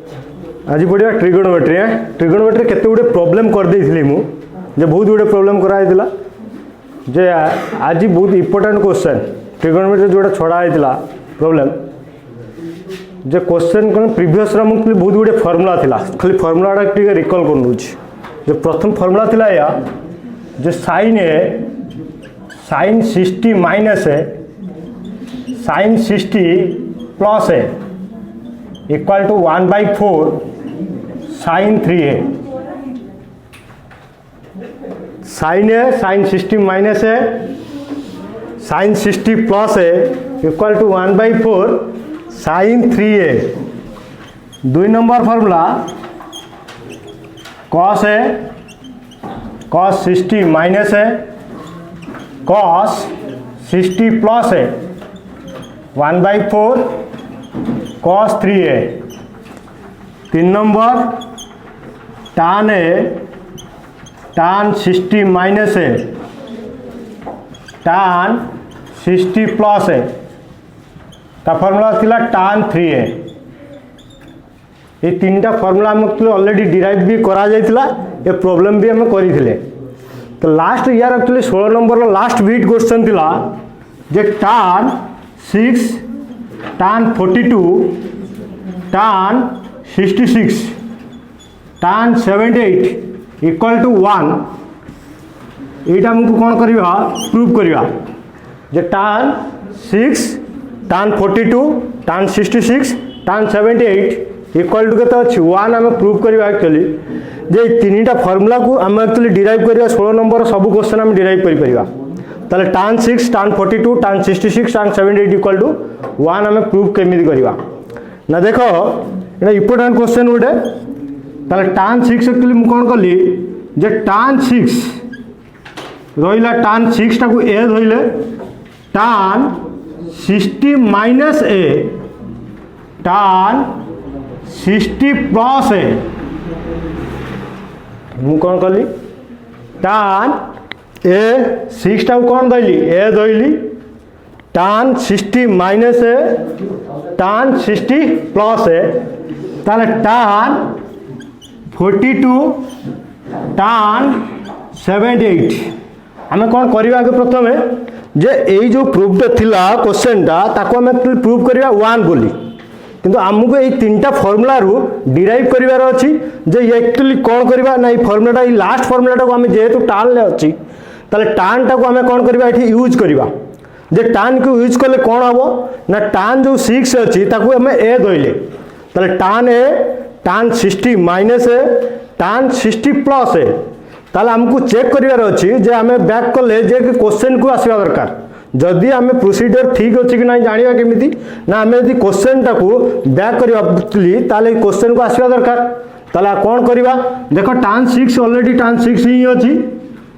आज पढ़ा trigonometry. Trigonometry केते गुडे प्रॉब्लम कर देइथिली मु जे बहुत गुडे प्रॉब्लम कराइला जे आज बहुत इंपोर्टेंट क्वेश्चन ट्रिगोनोमेट्री जोड़ा छड़ा होता प्रॉब्लम जे क्वेश्चन कौन प्रीवियस मुझे बहुत गुडे फॉर्मूला थिला खाली फॉर्मूला टे रिकॉल कर दूची। जो प्रथम फॉर्मूला थिला या जे sign A sin 60 minus A sin 60 plus A equal to 1/4 sin 3a। Sin A sin 60 minus A sin 60 plus A equal to 1/4 sin 3a। 2 number formula cos A cos 60 minus A cos 60 plus A 1/4 cos 3a। 3 number tan A tan 60 minus A tan 60 plus A ता formula थिला tan 3a। ये 3टा formula हम already derive भी करा जाइतिला ये problem भी हम करिथिले। तो लास्ट यार actually 16 number last beat question थिला जे tan 6 tan 42 tan 66 tan 78 equal to 1 एटा हमको कौन करिवा प्रूव करिवा जे tan 6 tan 42 tan 66 tan 78 equal to केते अछि 1 हम प्रूव करिवा। एक्चुअली जे 3टा फार्मूला को हम एक्चुअली डिराइव करिवा 16 नंबर सब क्वेश्चन हम डिराइव करि परिवा। ताले tan 6 tan 42 tan 66 tan 78 equal to 1 हम प्रूव केमिति करिवा ना। देखो एटा इंपोर्टेंट क्वेश्चन उडे ताले tan 6 एक्चुअली मु कोन करली जे tan 6 रहिला tan 6 टा को a धइले tan 60 minus a tan 60 plus A मु कौन कली tan ए 6 टा कौन धइली ए धइली tan 60 minus A tan 60 plus A ताले tan 42 tan 78 हमें कौन करिवा के प्रथमे जे एई जो प्रूफ थिला क्वेश्चन टा ताको हमें प्रूफ करिवा 1 बोली किंतु आमको ये 3टा फॉर्मूला रू डिराइव करिवार अछि जे एक्चुअली कौन करिवा ना। फॉर्मूलाटा लास्ट फॉर्मूलाटा को हम जेहेतु टान ले अछि ताले टान टा को हमें कौन करिवा एठी यूज करिवा जे टान को यूज करले कौन हबो ना टान जो 6 अछि ताको हमें ए धइले ताले टान ए टान 60 माइनस ए टान 60 प्लस ए ताले हमको चेक करिवार अछि जे हमें बैक करले जे क्वेश्चन को आसीबा दरकार जदि आम प्रोसीजर ठीक अच्छी कि ना जाना केमी ना आम यदि क्वेश्चन टाक बैक करी क्वेश्चन को आसवा दरकार ताले कौन करवा। देख tan 6 ऑलरेडी tan 6 ही अच्छी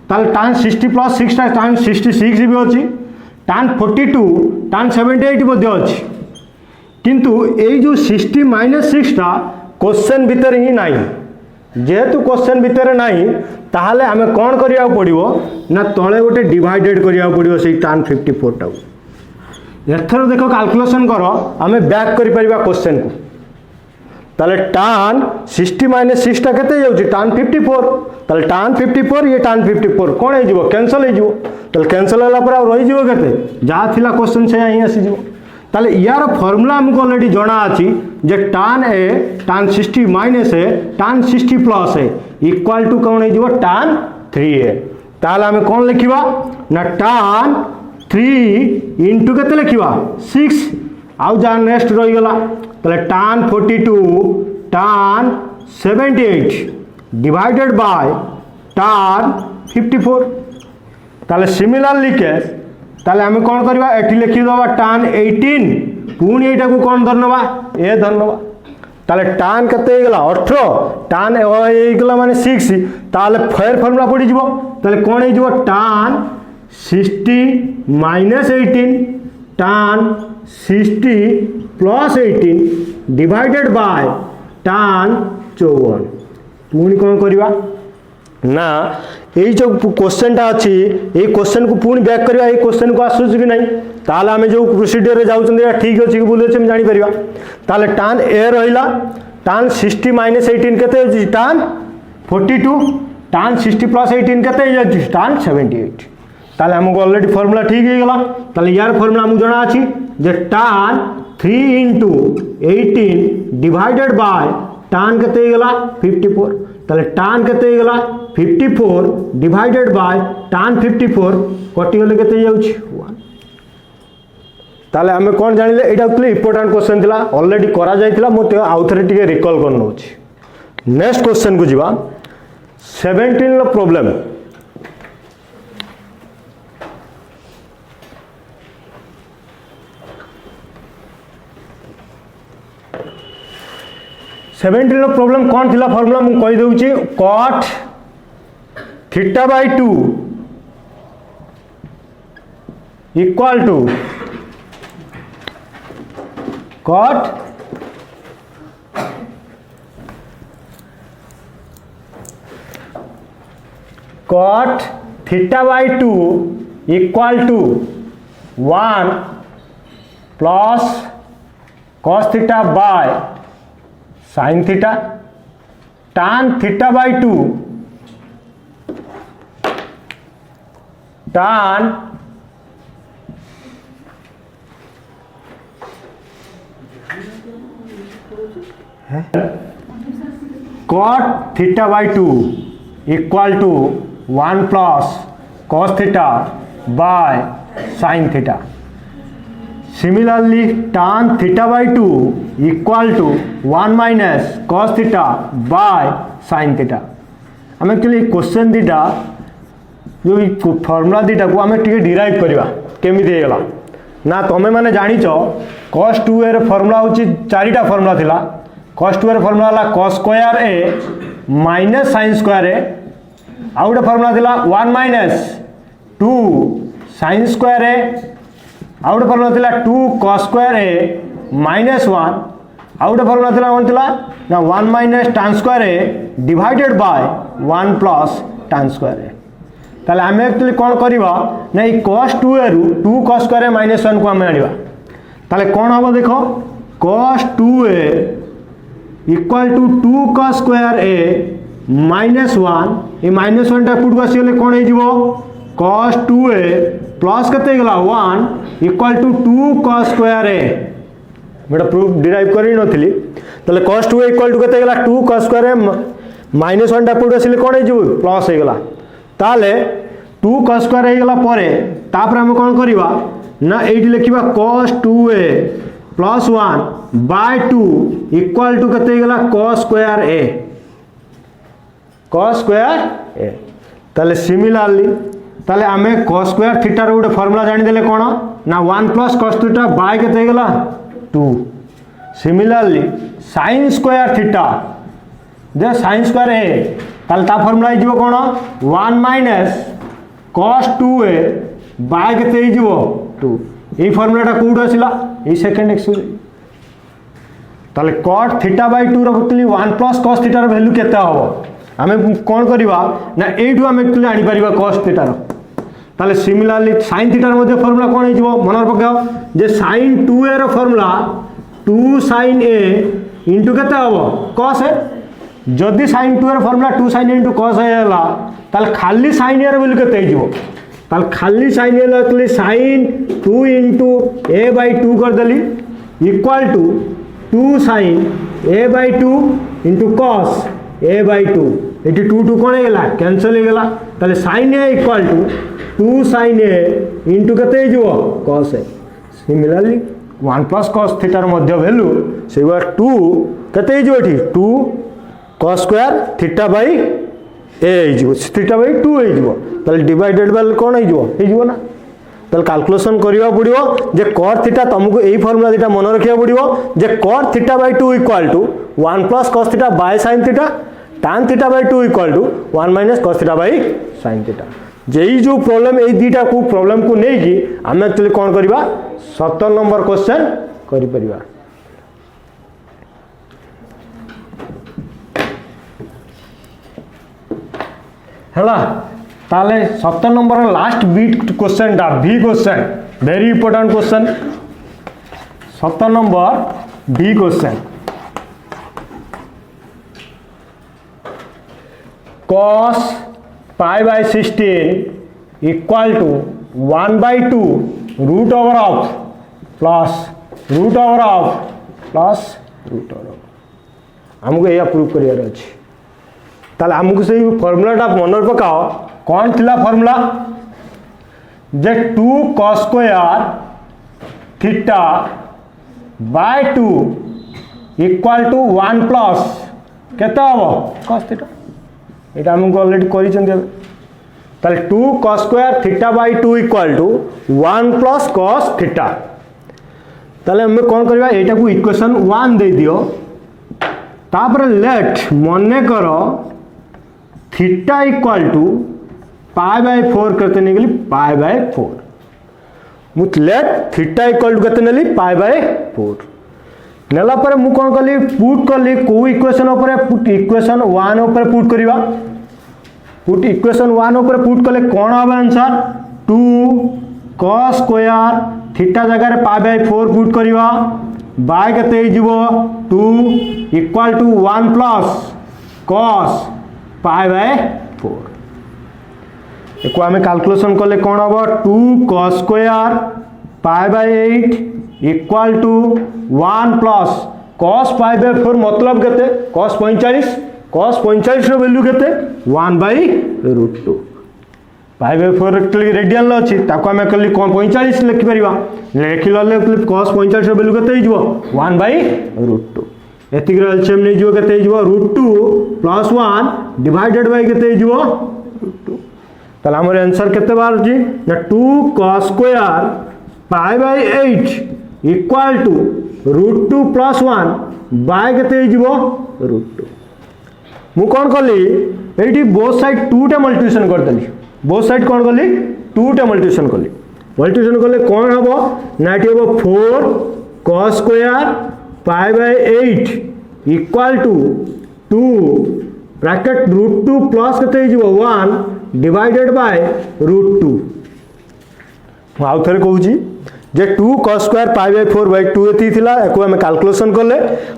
ताले tan 60 प्लस 6 tan 66 भी अच्छी tan 42 tan 78 मध्य अच्छी किंतु ये जो 60 माइनस 6 टा क्वेश्चन भितर ही नहीं जेहेतु क्वेश्चन भितर नहीं ताहले हमें कौन करिया पड़िबो ना तले गोटे डिवाइडेड करिया पड़िबो से tan 54 टा। एथर देखो कैलकुलेशन करो हमें बैक करि परिबा क्वेश्चन को ताले tan 60 माइनस 6 टा केते जाउची tan 54 ताले tan 54 ये tan 54 कोन हे जिवो कैंसिल हे जिवो ताले कैंसिल होला पर रहि जिवो केते जा थिला क्वेश्चन से ही आसी जिवो। ताले यार फार्मूला हमको ऑलरेडी जाना अछि जे tan A tan 60 minus A tan 60 plus A equal to कौन है जो tan 3a। ताले हमें कौन लिखिबा ना tan 3 इनटू केते लिखिबा 6 आउ जा नेक्स्ट रहि गला ताले tan 42 tan 78 divided by tan 54। ताले सिमिलरली केस ताले हमें कौन करवा एठी लिखि दबा tan 18 पुणी एटा को कौन धरनबा ए धरनबा ताले tan कते हे गला 18 tan हे गला माने 6 ताले फेर फार्मूला पड़ी जिवो ताले कोन हे जिवो tan 60 minus 18 tan 60 plus 18 divided by tan 54 पुणी कौन करवा ना यही जो क्वेश्चन टा अच्छी ये क्वेश्चन को पुणी बैक करवा ये क्वेश्चन को आसूस कि नहीं ताले आम जो प्रोसीजर जाऊँ ठीक अच्छे कि भूल अच्छे जापर ताले tan ए रहा tan 60 माइनस 18 केते होची tan 42 tan 60 प्लस 18 केते होची tan 78 ताले हमको ऑलरेडी फार्मूला ठीक हे गेला ताले यार फार्मूला हमको जाना अछि जे tan 3 into 18 divided by tan केते हे गेला 54 ताले tan केते हे गेला 54 डिवाइडेड बाय tan 54 कटि गेले केते जाउछि 1 ताले हमें कौन जानिले एटा एक्चुअली इंपोर्टेंट क्वेश्चन थिला ऑलरेडी करा जायतिला मो ते आउथरे टिके रिकॉल करन होछि नेक्स्ट क्वेश्चन को जीवा 17 लो प्रॉब्लम 17 लो प्रॉब्लम कौन थिला फार्मूला मु कहि दउछि cot theta by 2 equal to cot theta by 2 equal to 1 plus cos theta by sin theta tan theta by 2 tan cot theta by 2 equal to 1 plus cos theta by sin theta similarly tan theta by 2 equal to 1 minus cos theta by sin theta हम actually question दीटा जो formula दीटा को हमें टिके derive करवा केमी देगला ना तमें मैंने जानिच cos 2a रे फॉर्मूला होची चारिटा फॉर्मूला थिला cos 2a रे फॉर्मूला ला cos square a minus sin square a आउ गोटे फॉर्मूला थिला 1 माइनस 2 sin स्क्वायर a आउ गोटे फॉर्मूला थिला 2 cos स्क्वायर a माइनस 1 आउ गोटे फॉर्मूला थिला कोन थिला ना 1 minus tan square a divided by 1 plus tan square a ताले हमें एक्चुअली कौन करवा ना cos 2a रु 2 cos स्क्वायर a माइनस 1 को हमें आनिबा ताले कौन हम देखो cos 2a equal to 2 cos square a minus 1 ये माइनस 1 टा पुट बसी गले कौन हो cos 2a प्लस केते गला 1 equal to 2 cos square a बेटा प्रूफ डिराइव करी नथिली ताले cos 2a इक्वल टू केते गला 2 cos स्क्वायर a माइनस 1 टा पुट बसी कौन हो प्लस हो गला ताले 2 cos स्क्वायर हो गला परे तापर हम कौन करवा ना एठी लिखिबा cos 2a plus 1 by 2 equal to केते गला cos स्क्वायर a ताले सिमिलरली ताले हमें cos स्क्वायर थीटा रो गोटे फार्मूला जानि देले कोन ना 1 प्लस cos थीटा बाय केते गला 2 similarly sin square theta J sin square a ताले ता फार्मूला हिजो कोन 1 माइनस cos 2a बाय केते हिजो 2 এই ফর্মুলাটা কোড আসিলা এই সেকেন্ড এক্সপ্রেশন তাহলে cot থিটা বাই 2 র एक्चुअली 1 प्लस cos थीटा র वैल्यू केते हबो हमें कोन करबा ना एठू हम एक्चुअली आनी परिबा cos थीटा र ताहले सिमिलरली sin थीटा र मध्ये फार्मूला कोन हिजो मनर पकाओ जे sin 2a र फार्मूला 2 sin a इनटू केते हबो cos a जदि sin 2 र formula 2 sin a into cos a हला ताहले खाली sin a र वैल्यू केते हिजो ताल खाली sin a लखली sin 2 into a by 2 कर दली equal to 2 sin a by 2 into cos a by 2 एटी 2 2 कोन हेला कैंसिल हे गेला ताले sin a equal to 2 sin a into कते हिजो cos a similarly 1 plus cos theta र मध्य वैल्यू सेवा 2 कते हिजो एठी 2 cos square theta by a हिजो थीटा बाय 2 हिजो ताले डिवाइडेड बाय कोन हिजो ना ताले कैलकुलेशन करिवा पड़िबो जे cot थीटा तुमको एई फार्मूला दिटा मन रखिया पड़िबो जे cot theta by 2 equal to 1 plus cos theta by sin theta tan theta by 2 equal to 1 minus cos theta by sin theta जेई जो प्रॉब्लम एई दीटा को प्रॉब्लम को नै कि हम एक्चुअली कोन करबा 17 नंबर क्वेश्चन करि परिबा हला ताले 17 नंबर लास्ट बीट क्वेश्चन डा B question very important question 17 number B question cos pi by 16 equal to 1/2 root over of plus root over of plus root over of आमको यह proof करियार अछि ताले आमको से फॉर्मूलाटा मन पकाओ कौन थिला फॉर्मूला जे 2 cos square theta by 2 equal to 1 plus केते हबो cos थीटा एटा हमको ऑलरेडी करि चंदी ताले 2 cos square theta by 2 equal to 1 plus cos theta ताले हम कोन करबा एटा को इक्वेशन 1 दे दियो तापर लेट मने करो theta equal to pi by 4 करते नहीं गली पाई बाय 4 मुत लेट थीटा इक्वल टू करते नहीं पाई बाय 4 नेला पर मु कोन कली पुट कली को इक्वेशन ऊपर पुट इक्वेशन 1 ऊपर पुट करबा पुट इक्वेशन 1 ऊपर पुट कले कोन होबा आंसर 2 cos स्क्वायर थीटा जगह रे पाई बाय 4 पुट करबा बाय केते हिजबो 2 equal to 1 plus cos pi by 4 एको आमे कैलकुलेशन कले कोन होबो 2 cos square pi by 8 equal to 1 plus cos pi by 4 मतलब केते cos 45 रो वैल्यू केते 1/√2 पाई बाय 4 रेडियन लो अछि ताको आमे कली कोन 45 लिखि परिबा लिखि लले cos 45 रो वैल्यू केते हिजबो 1/√2 एतिक रो एलसीएम नै जो केते हिजबो √2 + 1 डिवाइडेड बाय केते हिजबो √2 ताले हमर आंसर केते बार जी ना 2 cos square pi by 8 equal to √2 + 1 by केते हिजबो √2 मु कोन कली एठी बोथ साइड 2 टे मल्टीप्लिकेशन कर देली बोथ साइड कोन कली 2 टे मल्टीप्लिकेशन कले कोन हबो ना एठी हबो 4 cos square pi by 8 equal to 2 bracket √2 plus केते हिजबो 1 डिवाइडेड बाय √2 आउ थरे कहूची जे 2 cos स्क्वायर पाई बाय 4/2 एती थिला एको हम कैलकुलेशन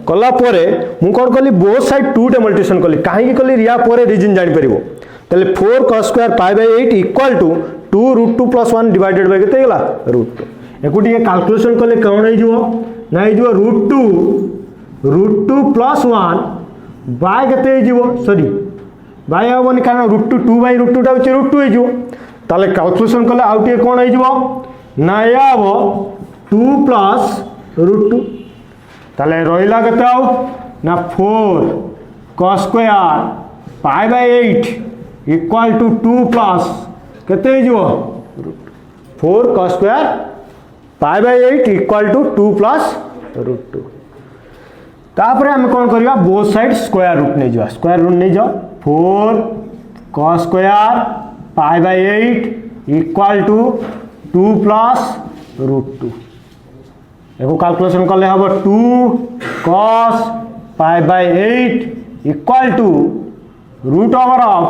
कला परे मु कोन कली बोथ साइड 2 टे मल्टीप्लिकेशन कली काहे की कली रिया परे रीजन जानि परिबो तले 4 cos square pi by 8 equal to 2 √2 + 1 divided by केते गेला √2 एको टिके कैलकुलेशन कले कोन हे जिवो ना हे जिवो √2 + 1 बाय केते हे जिवो सॉरी बाय होबनी कारण √2 टा होची √2 हे जिवो ताले कैलकुलेशन कले आउ टिके कोन हे जिवो ना या हबो 2 + √2 ताले रहिला केते आउ ना 4 cos square pi by 8 equal to 2 plus केते हे जिवो 4 cos square pi by 8 equal to 2 + √2 तापरे हम कोन करबा बोथ साइड स्क्वायर रूट नै जाओ 4 cos square pi by 8 equal to 2 + √2 एको कैलकुलेशन करले हबो 2 cos pi by 8 equal to root over of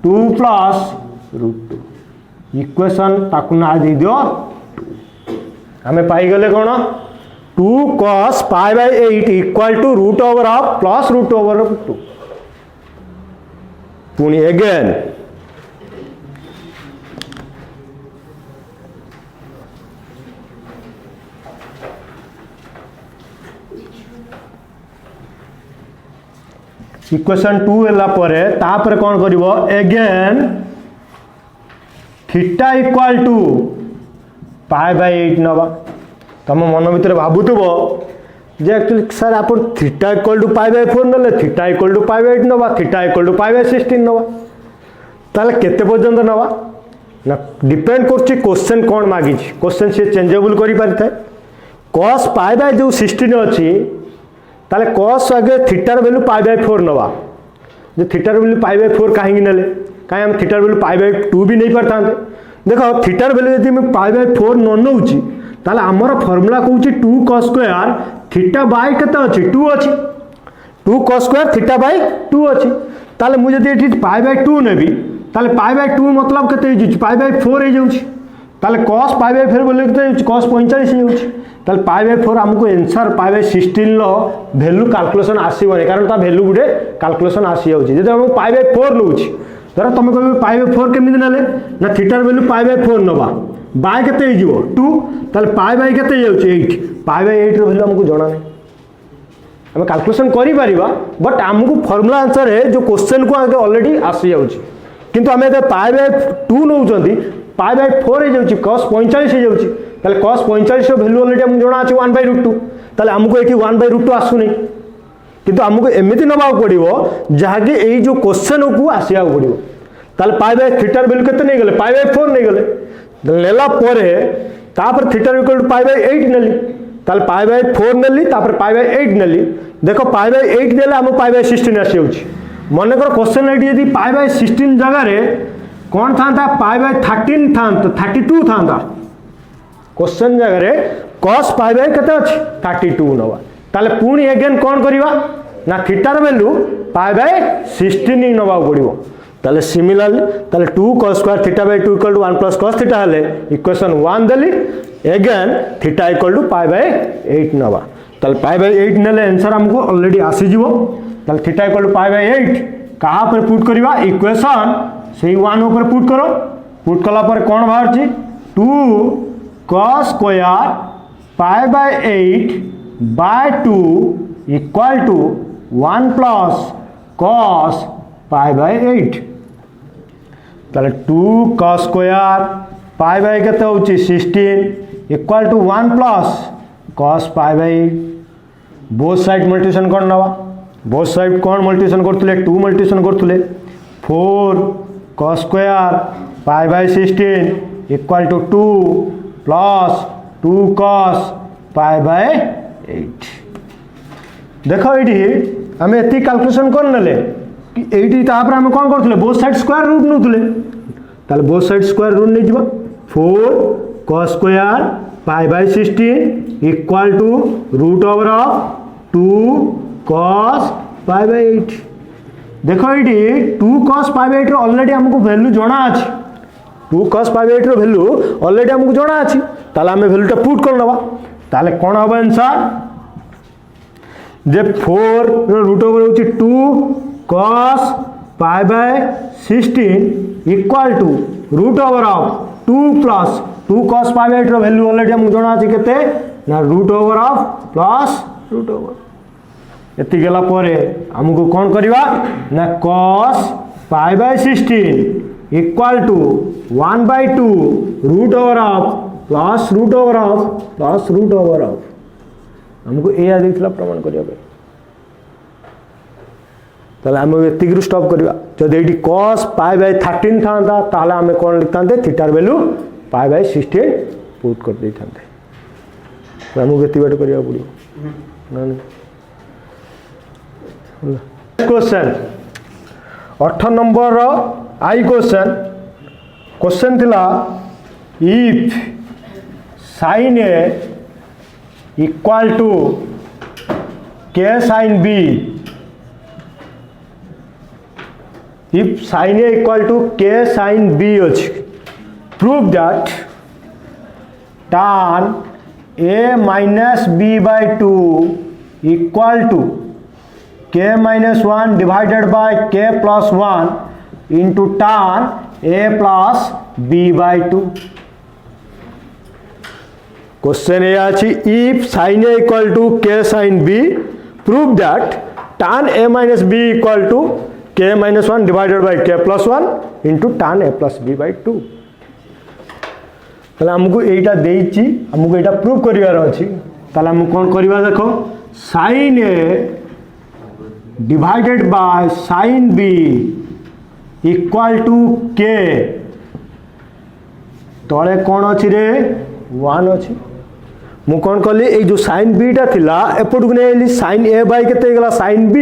2 + √2 equation ताकु ना दे दियो हमें पाई गले कोन 2 cos pi by 8 equal to root over of plus root over of 2 पुनी अगेन इक्वेशन 2 होला परे तापर कोन करिवो again theta equal to pi by 8 नबा तम मन भीतर भाबुतबो जे एक्चुअली सर आपण theta equal to pi by 4 नले theta equal to pi by 8 नबा theta equal to pi by 16 नबा ताले केते पर्यंत नबा ना डिपेंड करछि क्वेश्चन कोन मागी छी क्वेश्चन से चेंजेबल करि परथाय cos पाई बाय जो 16 अछि ताले cos आगे थीटा वैल्यू पाई बाय 4 नबा जे थीटा वैल्यू पाई बाय 4 काहे नले काहे हम थीटा वैल्यू पाई बाय 2 भी नहीं परथांते देखो थीटा वैल्यू यदि मैं पाई बाय 4 न नउची ताले हमर फार्मूला कहूची 2 cos स्क्वायर थीटा बाय केते अछि 2 अछि 2 cos स्क्वायर थीटा बाय 2 अछि ताले मु जदि एठी पाई बाय 2 नेबी ताले पाई बाय 2 मतलब केते हिजु पाई बाय 4 हे जाउची ताले cos π/4 बोले तो cos 45 होउची ताले π/4 हमको आंसर π/16 लो वैल्यू कैलकुलेशन आसीबनी कारण ता वैल्यू गुटे कैलकुलेशन आसी जाउची जदि हम π/4 लउची धर तुम कहबे π/4 केमिति नेले ना थीटा वैल्यू π/4 नबा बाय केते हो जिवो 2 ताले π/ केते जाउची 8 π/8 रो वैल्यू हमको जणा नै हम कैलकुलेशन करि परिबा बट हमको फार्मूला आंसर है जो क्वेश्चन को आगे ऑलरेडी आसी जाउची किंतु हमें π/2 नउचंती π/4 हो जाउची cos 45 हो जाउची ताले cos 45 रो वैल्यू ऑलरेडी हम जणा अछि 1/√2 ताले हमको एठी 1/√2 आसुनी किंतु हमको एमिति नबा पड़िबो जहाके एई जो क्वेश्चन को आसिया पड़िबो ताले π/θ वैल्यू केते नै गेले π/4 नै गेले लेला परे तापर θ = π/8 नेली ताले π/4 नेली तापर π/8 नेली देखो π/8 देले हम π/16 आसी जाउची मन कर क्वेश्चन एटी यदि π/16 जगह रे कोन थांता π/13 थांता 32 थांता क्वेश्चन जगह रे cos π/ केते अछि 32 नवा ताले पुणी अगेन कोन करिवा ना थीटार वैल्यू π/16 ही नबा पड़िबो ताले सिमिलरली ताले 2 cos स्क्वायर θ/2 = 1 + cos θ हले इक्वेशन 1 देली अगेन θ = π/8 नबा ताले π/8 नेले आंसर हमको ऑलरेडी आसी जिवो ताले θ = π/8 कहा पर पुट करिवा इक्वेशन सेही 1 ऊपर पुट करो पुट कला पर कोन बाहर छी 2 cos square π/8 by 2 equal to 1 plus cos π/8 ताले 2 cos स्क्वायर π/ केते होची 16 equal to 1 plus cos π/8 both side multiplication कोन नवा बोथ साइड कोन मल्टीप्लिकेशन करथुले 2 मल्टीप्लिकेशन करथुले 4 cos square π/16 equal to 2 plus 2 cos π/8 देखो ये आम एति कैलकुलेशन कर नेले ये हम कौन करथुले बोथ साइड स्क्वायर रूट नउथुले ताले बोथ साइड स्क्वायर रूट नै जिवो 4 cos square π/16 equal to root over of 2 cos π/8 देखो ये 2 cos π/8 रो ऑलरेडी हमको वैल्यू जणा अछि 2 cos π/8 रो वैल्यू ऑलरेडी हमको जणा अछि ताले हम वैल्यूटा पुट कर नबा ताले कोन होबा आंसर जे 4 रूट ओवर होची 2 cos π/16 equal to root over of 2 plus 2 cos π/8 रो वैल्यू ऑलरेडी हम जणा अछि केते ना root over of plus root over एति गेला परे हमको कोन करबा ना cos π/16 equal to 1/2 root over of plus root over of plus root over of हमको ए आ देथिला प्रमाण करिया पे ताले हम एतिक स्टॉप करबा जदि एटी cos π/13 थांता ताले हम कोन लिखतांते थीटार वैल्यू π/16 पुट कर देथांते तो हमको एति बात करिया पड़ियो ना क्वेश्चन 8 नंबर रो आई क्वेश्चन थिला if sin A equal to K sin B if sin A equal to K sin B अछि prove that tan A minus B by 2 equal to K minus 1 divided by K plus 1 into tan A plus B by 2 question ये अछि if sin A equal to K sin B prove that tan A minus B equal to K minus 1 divided by K plus 1 into tan A plus B by 2 ताले हमको एटा देइछि हमको एटा prove करिवार अछि ताले हम कोन करिवा देखो sin A divided by sin B equal to K तळे कोन अछि रे 1 अछि मु कोन कहली ए जो sin b टा थिला एपट को नेली sin a बाय केते गेला sin b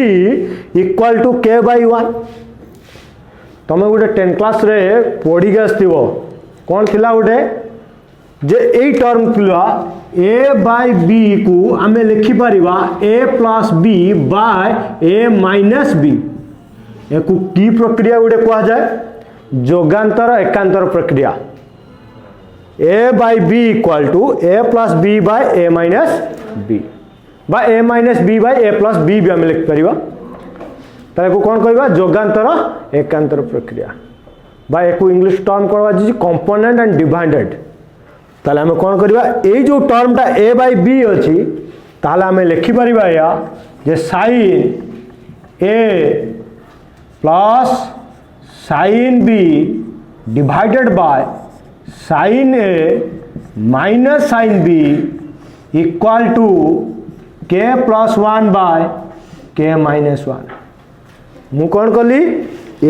equal to k by 1 तमे गोटे 10 क्लास रे पढी के आस्तिबो कोन थिला गोटे जे ए टर्म थिला a बाय b को हमें लिखि परिबा a plus b by a minus b एको की प्रक्रिया गोटे कहा जाय जोगांतर एकांतर प्रक्रिया A by B equal to A plus B by A minus B बा A minus B by A plus B भी आम लिखिपर ताको कौन कहवा जोगांतर एकांतर प्रक्रिया बा एक इंग्लिश टर्म कौन कंपोनेंट एंड डिवाइडेड ताले आम कौन करवा ये जो टर्मटा ए बाय बी अच्छी ताले आम लिखिपर या जे sign A plus sine B divided by sine A minus sine B equal to K plus 1 by K minus 1 मु कौन कली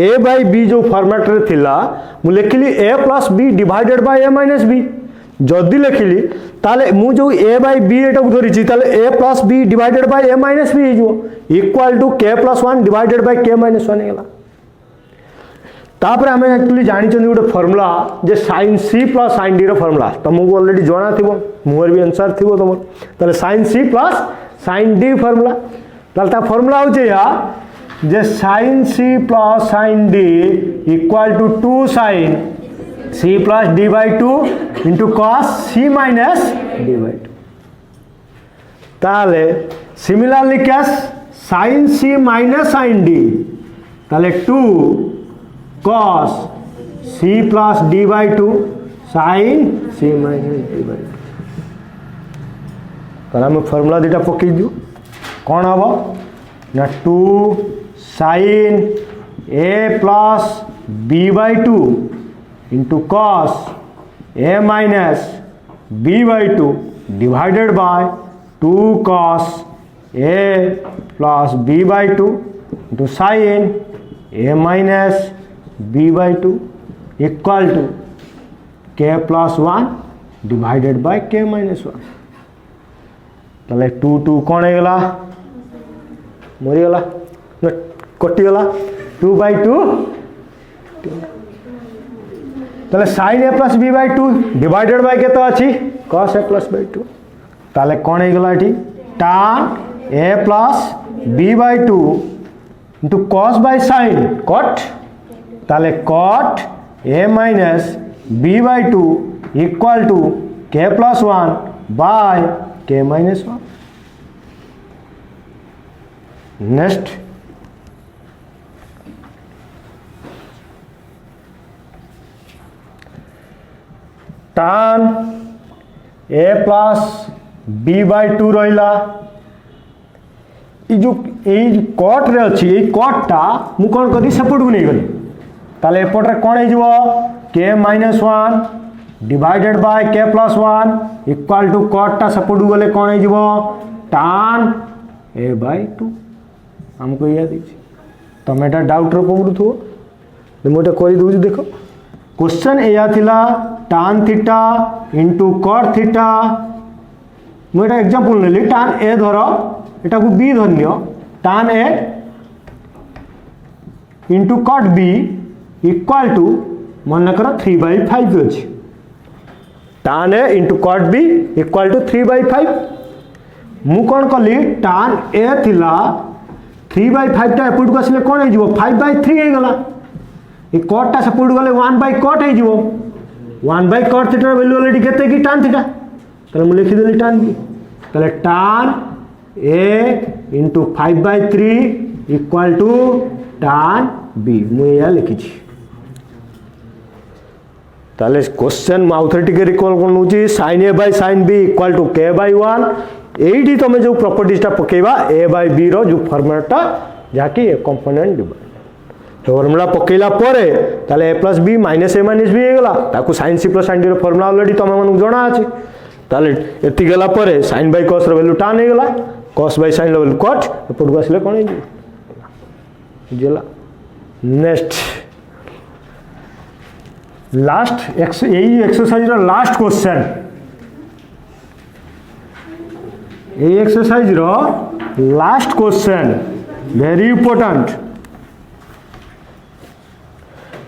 ए बाय बी जो फॉर्मेट रे थिला मु लिखिली A plus B divided by A minus B जदि लिखिली ताले मु जो ए बाय बी एटा धरिछि ताले A plus B divided by A minus B जो equal to K plus 1 divided by K minus 1 हेला तापर आम एक्चुअली जानी गोटे फर्मुला जे sine C plus sine D formula तुमको ऑलरेडी जाना थी मुहर भी आंसर थी तुम ताले sine C plus sine D formula ताले फर्मुला होचे या जे sine C plus sine D equal to 2 sine C plus D bye 2 into cos C minus D bye 2 ताले सिमिलरली क्या साइन सी माइनस साइन डी ताले 2 cos c plus d by 2 sin c minus d by 2 ताला मैं formula दुटा पकई दियो कौन हम ना 2 sin a plus b by 2 into cos a minus b by 2 divided by 2 cos a plus b by 2 into sin a minus b by 2 equal to k plus 1 divided by k minus 1 ताले 2 2 कौन है गला मरी गला न कटि गला 2 by 2 ताले sin a plus b by 2 divided by केतो अछि cos a plus by 2 ताले कौन है गला एठी tan a plus b by 2 into cos by sin cot ताले cot a minus b by 2 equal to k plus 1 by k minus 1 next tan a plus b by 2 रहिला जो cut रे अच्छी कटटा मु कौन करी सेपट को नहीं गली ताले एपटे कौन हो के माइनस 1 डिवाइडेड बाय के प्लस 1 इक्वल टू कटटा सेपट गले कौन हो टान ए बाय 2 हमको या दीजिए तुम एटा डाउट रो पड़ुथो मोटे कहि दउछि देखो क्वेश्चन एया थिला tan theta into cot theta मु एटा एग्जांपल लेली tan ए धरो एटा को b धरनियो tan a into cot b equal to मन कर 3/5 अच्छी tan a into cot b equal to 3/5 मु कौन कली tan a थिला 3/5 टा एपट को आसले कौन हो 5/3 हो गला ये cot टा सपोर्ट गले 1/cot हो 1/cot थीटा वैल्यू ऑलरेडी केते की tan थीटा तले मु लिखि देली tan b तले tan a into 5/3 equal to tan b मु या लिखि छी ताले क्वेश्चन माउथरेटिक रिकॉल कोनउची sin a by sin b equal to k by 1 एठी तमे जो प्रॉपर्टीज टा पकेबा a by b रो जो फॉर्मूला टा जाकी ए कंपोनेंट डिवाइड तो फॉर्मूला पकेला परे ताले a plus b minus a minus b हे गला ताकू sin c plus sin d रो फॉर्मूला ऑलरेडी तमे मन जणा अछि ताले एति गेला परे sin by cos रो वैल्यू tan हे गला cos by sin रो वैल्यू cot एपट को आसले कोन हे जेला नेक्स्ट लास्ट यही एक्सरसाइज रो लास्ट क्वेश्चन यही एक्सरसाइज रो last question very important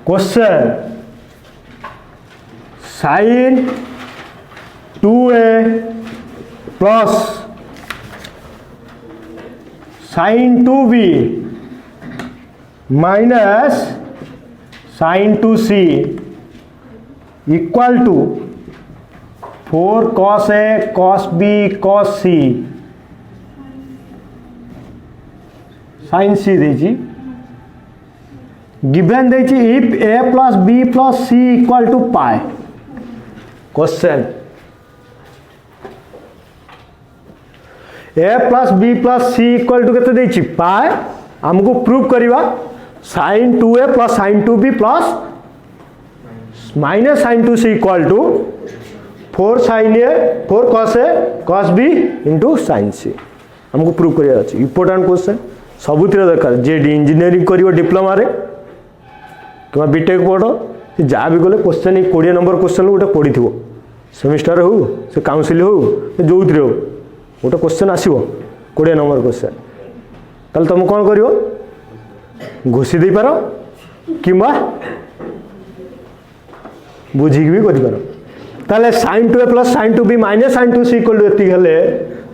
question sin 2a plus sin 2b minus sin 2c equal to 4 cos A cos B cos C sin C देची गिवन देची if A plus B plus C equal to pi question A plus B plus C equal to केते देची pi हमको prove करिवा sin 2A plus sin 2B plus minus sin 2C equal to 4 sin A 4 cos A cos B into sin C हमको prove करिया अछि important question सबुतिर दरकार जे engineering करिवो diploma रे कि बीटेक पढ़ो जहाँ भी गले क्वेश्चन 20 नंबर क्वेश्चन गोटे पढ़ी सेमिस्टर हो से काउंसिल हो जो हो गोटे क्वेश्चन आसो 20 नंबर क्वेश्चन ताल तुम कौन कर घोषी दे पार कि बुझिक भी कर sin 2A plus sin 2B minus sin 2C equal to एति हेले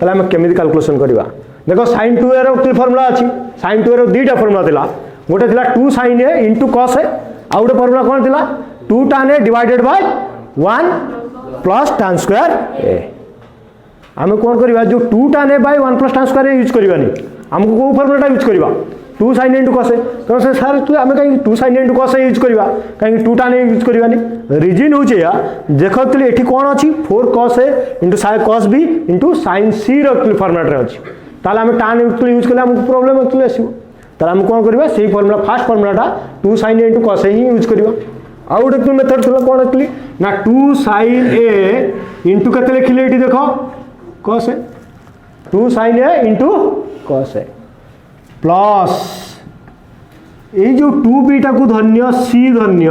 ताले हम केमिति कैलकुलेशन करबा देखो sin 2A रो की फार्मूला अछि sin 2A रो दुईटा फार्मूला थिला गोटे थिला 2 sin A into cos A आ गोटे फार्मूला कोन थिला 2 tan A divided by 1 plus tan square A हम कोन करबा जो 2 tan A by 1 plus tan square A use करबानी हमको को फार्मूलाटा यूज करबा 2 sin A into cos A तो से सर तू हमें कहीं 2 sin A into cos A use करबा कहीं 2 tan A यूज करबानी रीजन हो या देखतले एठी कोन अछि 4 cos A into sin cos B into sin C रो फार्मूला रे अछि ताले हम tan यूज करले हमको प्रॉब्लम एक्चुअली आसीबो ताले हम कोन करबा सेही फार्मूला फर्स्ट फार्मूलाटा 2 sin A into cos A ही यूज करबा आ गोटे तू मेथड थला कोन एक्चुअली ना 2 sin A into केते लिखले एठी देखो cos A 2 sin A into cos A plus ये जो 2b टा को धन्य c धन्य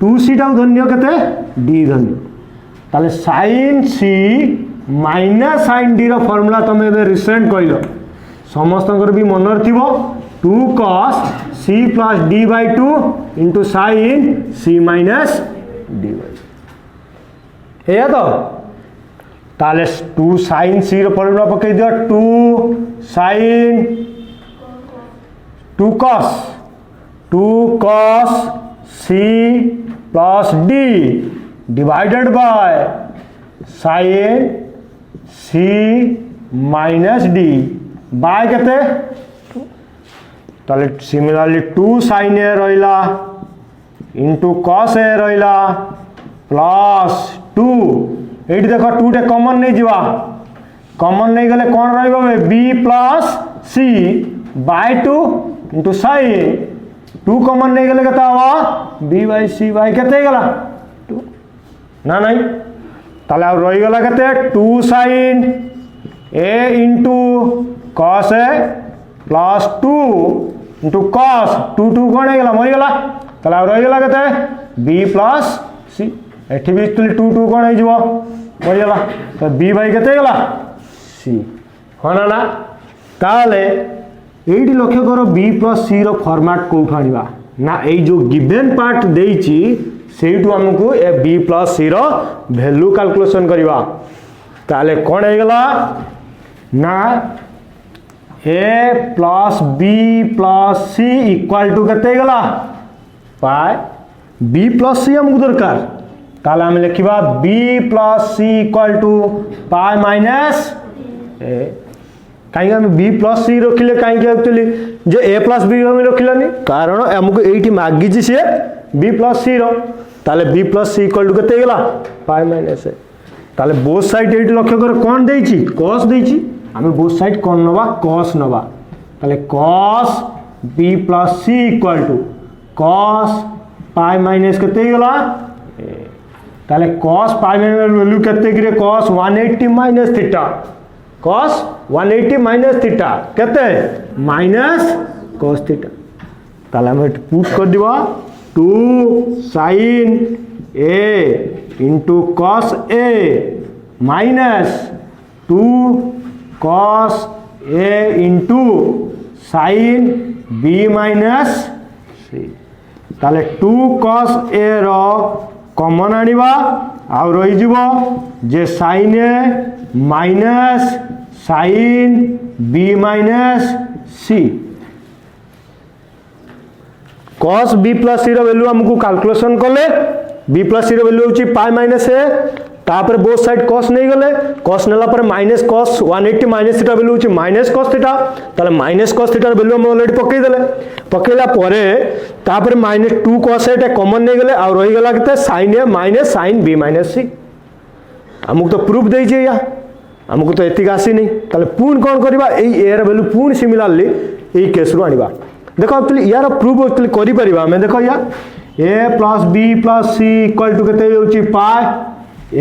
2c टा को धन्य केते d धन्य ताले sin c minus sin d रो फार्मूला तमे बे रिसेंट कइलो समस्तंकर भी मनर थिबो 2 cos c plus d by 2 into sin c minus d by 2 हे तो ताले 2 sin c रो फार्मूला पकई दियो 2 sin 2 cos c plus d divided by sin c minus d by केते ताले सिमिलरली 2 sin A रहिला into cos A रहिला plus 2 एठी देखो 2 टे कॉमन नै जिवा कॉमन नै गले कोन रहइबो b plus c by 2 into sin 2 common नहीं गले केता हवा b by c by केते गला 2 ना नहीं ताले आ रहि गला केते 2 sin A into cos A plus 2 into cos 2 2 कोन हे गला मरि गला ताले आ रहि गला केते b plus c एठी भी 2 2 कोन हे जबो मरि गला तो b by केते गला c होना ना ताले एडी लक्ष्य करो b plus c रो फॉर्मेट कोठ आनिबा ना ए जो गिवन पार्ट देइची सेइटु हमकु ए b plus c रो वैल्यू कैलकुलेशन करबा ताले कोन हे गला ना a plus b plus c equal to केते गला पाई b plus c हमकु दरकार ताले हम लिखिबा b plus c equal to pi minus a कहीं हम b plus c रखिले कहीं के एक्चुअली जे a plus b हम रखिलानी कारण हमको एठी मागी छी से b plus c रो ताले b plus c equal to केते गेला पाई माइनस a ताले बोथ साइड एठी लक्ष्य कर कोन देइची cos देइची हम बोथ साइड कोन नबा cos नबा ताले cos b plus c equal to cos pi minus केते गेला ताले cos पाई माइनस वैल्यू केते गिरे cos 180 minus theta cos 180 minus theta केते माइनस cos थीटा ताले हम पुट कर दिबा 2 sin A into cos A minus 2 cos A into sin B minus C ताले 2 cos A रो कॉमन आनिबा आ रहि जिवो जे sin A minus sin B minus C cos B plus C रो वैल्यू हमको कैलकुलेशन करले B plus C रो वैल्यू होची पाई माइनस A तापर बोथ साइड cos नहीं गले cos नेला पर minus cos 180 minus theta value होची माइनस cos थीटा ताले माइनस cos थीटा वैल्यू हम ऑलरेडी पकई देले पकईला परे तापर माइनस 2 cos एटा कॉमन नहीं गले आ रही गला केते sin a minus sin b minus c हमको तो प्रूफ देई जे या हमको तो एतिक आसी नहीं ताले पूर्ण कोन करबा एई a र वैल्यू पूर्ण सिमिलरली एई केस रो आनिबा देखो एक्चुअली यार प्रूफ एक्चुअली करि परिबा हमें देखो या a plus b plus c equal to केते होची पाई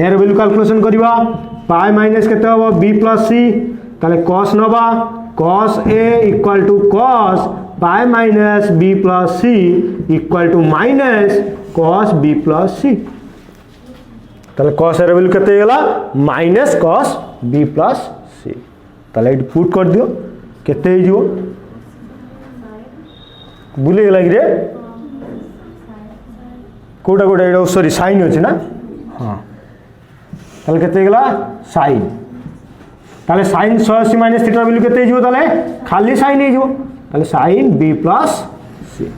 a र वैल्यू कैलकुलेशन करबा पाई माइनस केते हो b plus c ताले cos नबा cos a equal to cos pi minus b plus c equal to minus cos b plus c ताले cos a र वैल्यू केते गेला minus cos b plus c ताले इट पुट कर दियो केते हे जिवो भूली गला कि रे कोटा कोटा एडो सॉरी साइन होची ना हां ताले केते गेला साइन ताले साइन 180 माइनस थीटा वैल्यू केते जिवो ताले खाली साइन हे जिवो ताले साइन b प्लस c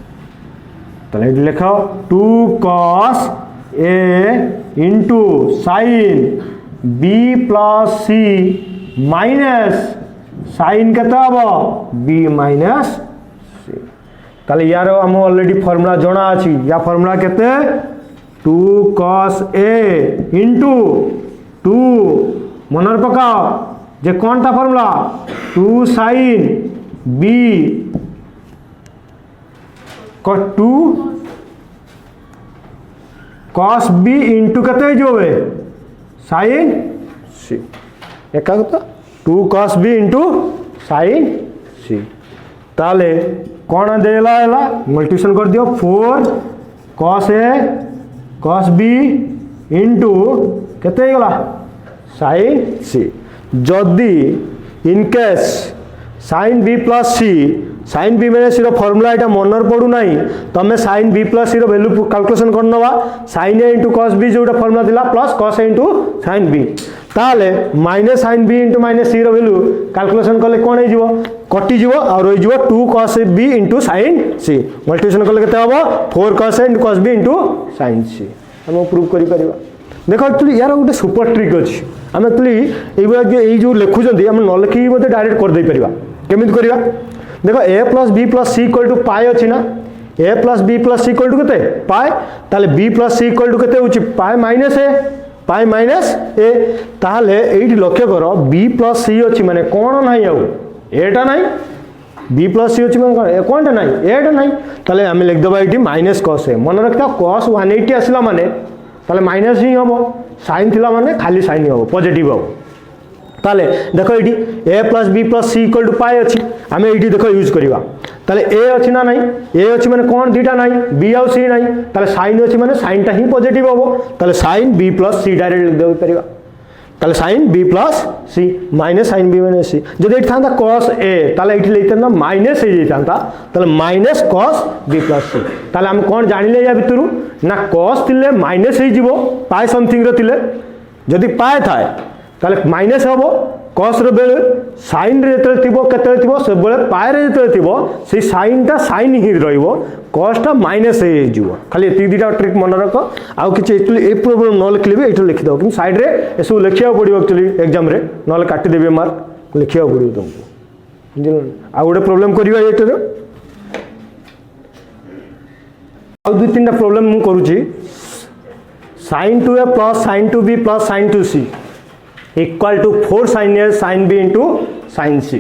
ताले लिखो 2 cos a into sin b plus c minus sin केते हबो b माइनस c ताले यार हम ऑलरेडी फार्मूला जणा अछि या फार्मूला केते 2 cos a into 2 मनर पकाओ जे कोनटा फार्मूला 2 sin b को 2 cos b into केते जोबे sin c एका कत 2 cos b into sin c ताले कौन देला एला मल्टीप्लिकेशन कर दियो 4 cos a cos b into केते गला sin c जदी in case sin b plus c sin b minus c रो फार्मूला एटा मनर पडू नाही तमे sin b plus c रो वैल्यू कैलकुलेशन करनवा sin a into cos b जोटा फार्मूला दिला plus cos a into sin b ताले minus sin b into minus c रो वैल्यू कैलकुलेशन करले कोन हे जिवो कटि जिवो और रहि जिवो 2 cos b into sin c multiplication करले केते हबो 4 cos a into cos b into sin c हम प्रूफ करि परिबा देखो एक्चुअली यार गोटे सुपर ट्रिक अछि हम एक्चुअली एई जो लिखु जंदी हम न लिखि बोते डायरेक्ट कर दे परिबा केमित करिबा देखो a plus b plus c equal to pi अछि ना a plus b plus c equal to केते पाई ताले b plus c equal to केते होछि pi minus a pi minus a ताले एठी लक्ष्य करो b plus c अछि माने कोन नाही आउ एटा नाही b plus c अछि माने कोन ए कोनटा नाही एटा नाही ताले हम लिख दबा एठी माइनस cos a मन रखता cos 180 आसला माने ताले माइनस ही हबो sin थिला माने खाली sin हबो पॉजिटिव हबो ताले देखो एठी a plus b plus c equal to pi अछि हमें एठी देखो यूज करिवा ताले a अछि ना नाही a अछि माने कोन दीटा नाही b और c नाही ताले sin अछि माने sin ता ही पॉजिटिव हबो ताले sin b plus c direct लिख देबो परिवा ताले sin b plus c minus sin b minus c जदि एठी थांता cos a ताले एठी लेइतन माइनस ए जेतांता ताले minus cos b plus c ताले हम कोन जानिले या भितरु ना cos थिले माइनस हे जिवो पाई समथिंग रो थिले जदि पाई थाए ताले माइनस हबो cos रो बेले sin रे जेतले थिबो केतले थिबो से बेले पाई रे जेतले थिबो से sin ता sin ही रहिबो cos ता माइनस हे जिवो खाली एति दिटा ट्रिक मन रखो आउ किछ एक्चुअली ए प्रॉब्लम न लिखले भी एठो लिखि दो कि साइड रे एसु लिखिया पड़िबो एक्चुअली एग्जाम रे नले काटि देबे मार्क लिखिया पड़िबो तुमको बुझिलो आ गोटे प्रॉब्लम करिवा एटरे आ दु तीनटा प्रॉब्लम मु करूची sin 2a plus sin 2b plus sin 2c equal to 4 sin a sin b into sin c